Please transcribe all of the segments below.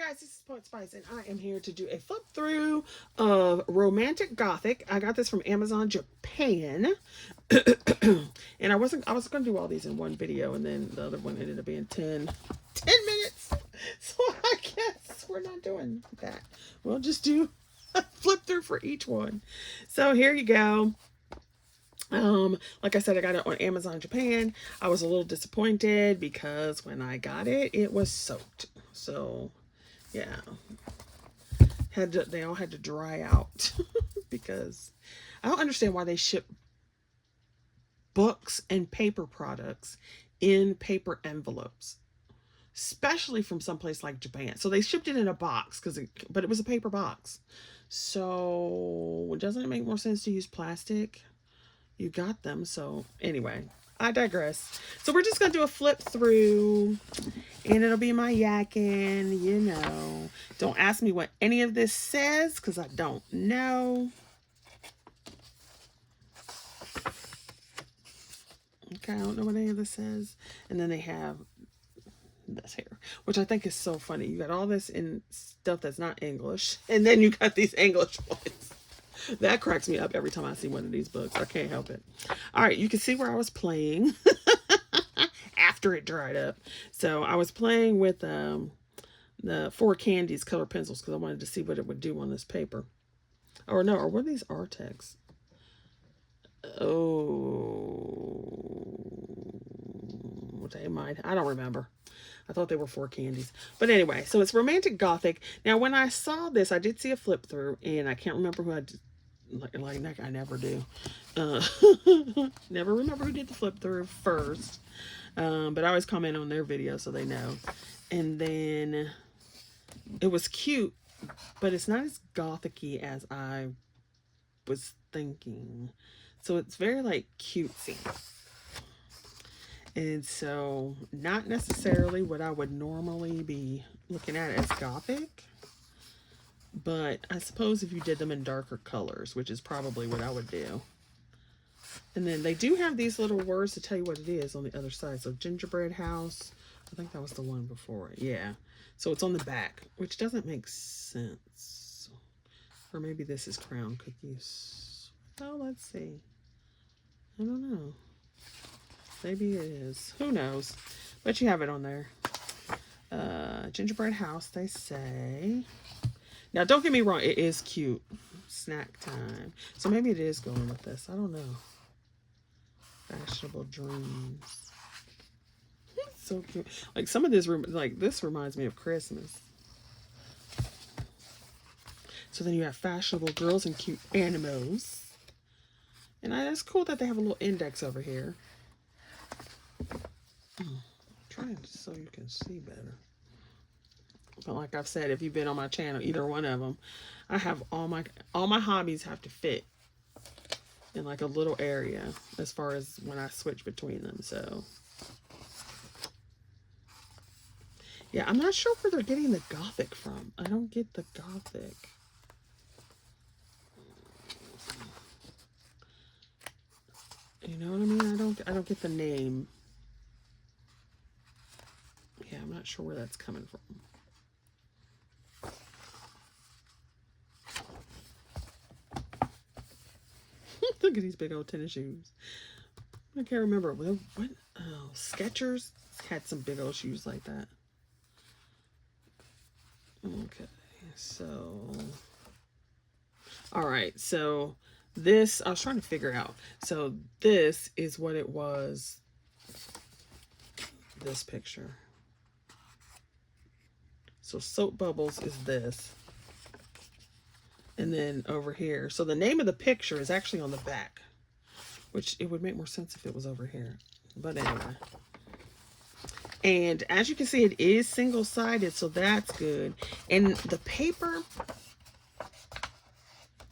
guys, this is Poet Spice, and I am here to do a flip through of Romantic Gothic. I got this from Amazon Japan. And I was going to do all these in one video, and then the other one ended up being 10 minutes. So I guess we're not doing that. We'll just do a flip through for each one. So here you go. Like I said, I got it on Amazon Japan. I was a little disappointed because when I got it, it was soaked. So yeah, they all had to dry out because I don't understand why they ship books and paper products in paper envelopes, especially from someplace like Japan. So they shipped it in a box but it was a paper box. So doesn't it make more sense to use plastic? You got them. So anyway, I digress. So we're just going to do a flip through, and it'll be my yakking, you know. Don't ask me what any of this says because I don't know. Okay, I don't know what any of this says. And then they have this here, which I think is so funny. You got all this in stuff that's not English, and then you got these English ones. That cracks me up every time I see one of these books. I can't help it. All right, you can see where I was playing after it dried up. So I was playing with the 4 Candies color pencils because I wanted to see what it would do on this paper. Or no, or what are these Artex? Oh, they might. I don't remember. I thought they were 4 Candies. But anyway, so it's Romantic Gothic. Now, when I saw this, I did see a flip through, and I can't remember who I did. Like I never do. Never remember who did the flip through first. But I always comment on their video so they know. And then it was cute, but it's not as gothic-y as I was thinking. So it's very like cutesy. And so not necessarily what I would normally be looking at as gothic. But I suppose if you did them in darker colors, which is probably what I would do. And then they do have these little words to tell you what it is on the other side. So gingerbread house. I think that was the one before it. Yeah. So it's on the back, which doesn't make sense. Or maybe this is crown cookies. Oh, let's see. I don't know. Maybe it is. Who knows? But you have it on there. Gingerbread house, they say. Now, don't get me wrong. It is cute. Snack time. So maybe it is going with this. I don't know. Fashionable dreams. So cute. Like some of this, like this reminds me of Christmas. So then you have fashionable girls and cute animals. And it's cool that they have a little index over here. Trying so you can see better. But like I've said, if you've been on my channel, either one of them, I have all my hobbies have to fit in like a little area as far as when I switch between them. So yeah, I'm not sure where they're getting the Gothic from. I don't get the Gothic. You know what I mean? I don't get the name. Yeah, I'm not sure where that's coming from. Look at these big old tennis shoes. I can't remember. What Skechers had some big old shoes like that. Okay, so. All right, so this, I was trying to figure out. So this is what it was. This picture. So soap bubbles is this. And then over here. So the name of the picture is actually on the back. Which it would make more sense if it was over here. But anyway. And as you can see, it is single-sided. So that's good. And the paper,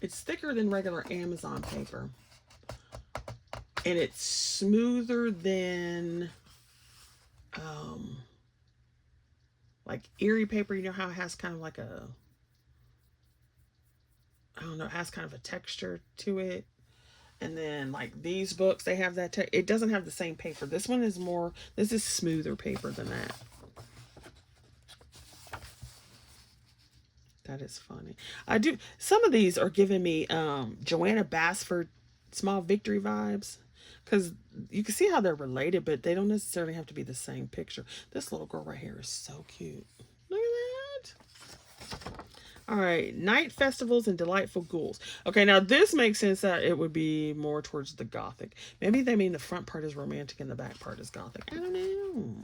it's thicker than regular Amazon paper. And it's smoother than like Erie paper. You know how it has kind of like a, I don't know, it has kind of a texture to it. And then like these books, they have that, it doesn't have the same paper. This one is more, this is smoother paper than that. That is funny. I do. Some of these are giving me Joanna Basford Small Victory vibes. Because you can see how they're related, but they don't necessarily have to be the same picture. This little girl right here is so cute. Look at that. All right. Night festivals and delightful ghouls. Okay, now this makes sense that it would be more towards the Gothic. Maybe they mean the front part is romantic and the back part is Gothic. I don't know.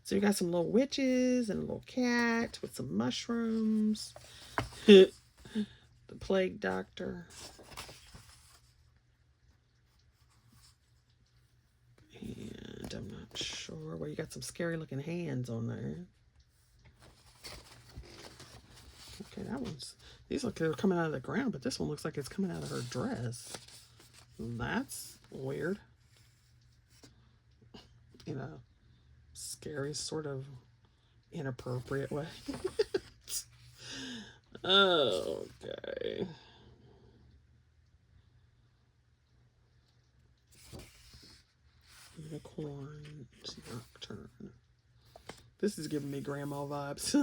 So you got some little witches and a little cat with some mushrooms. The plague doctor. And I'm not sure. Well, you got some scary looking hands on there. Okay, that one's... These look like they're coming out of the ground, but this one looks like it's coming out of her dress. That's weird. You know, scary, sort of inappropriate way. Okay. Unicorn Nocturne. This is giving me grandma vibes.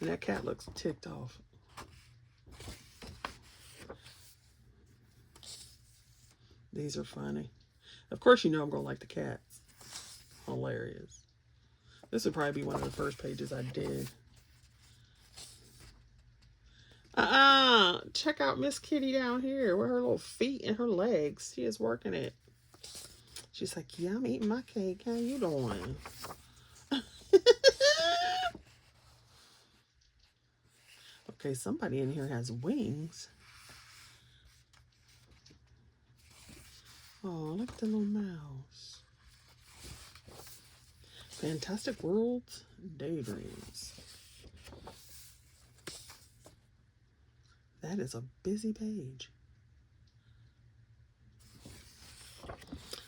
And that cat looks ticked off. These are funny. Of course you know I'm going to like the cats. Hilarious. This would probably be one of the first pages I did. Check out Miss Kitty down here with her little feet and her legs. She is working it. She's like, yeah, I'm eating my cake. How you doing? Okay, somebody in here has wings. Oh, look at the little mouse. Fantastic Worlds, Daydreams. That is a busy page.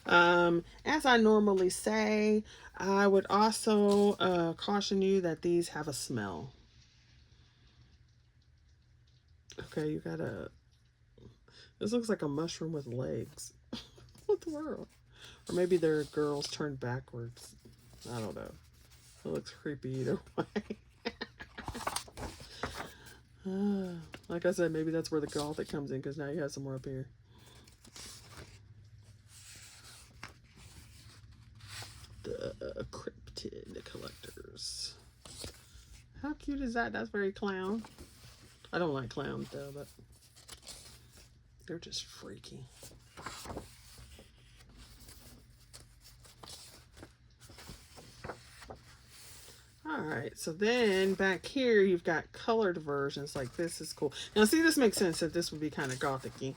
As I normally say, I would also caution you that these have a smell. Okay, you got a... This looks like a mushroom with legs. What the world? Or maybe they're girls turned backwards. I don't know. It looks creepy either way. Like I said, maybe that's where the Gothic comes in, because now you have some more up here. The cryptid collectors. How cute is that? That's very clown. I don't like clowns though, but they're just freaky. Alright, so then back here you've got colored versions. Like this is cool. Now see, this makes sense that this would be kind of Gothic-y.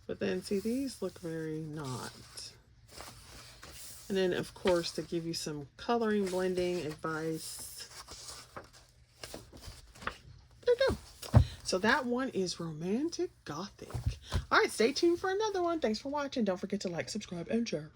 But then see, these look very not. And then of course to give you some coloring blending advice. There you go. So that one is Romantic Gothic. Alright, stay tuned for another one. Thanks for watching. Don't forget to like, subscribe, and share.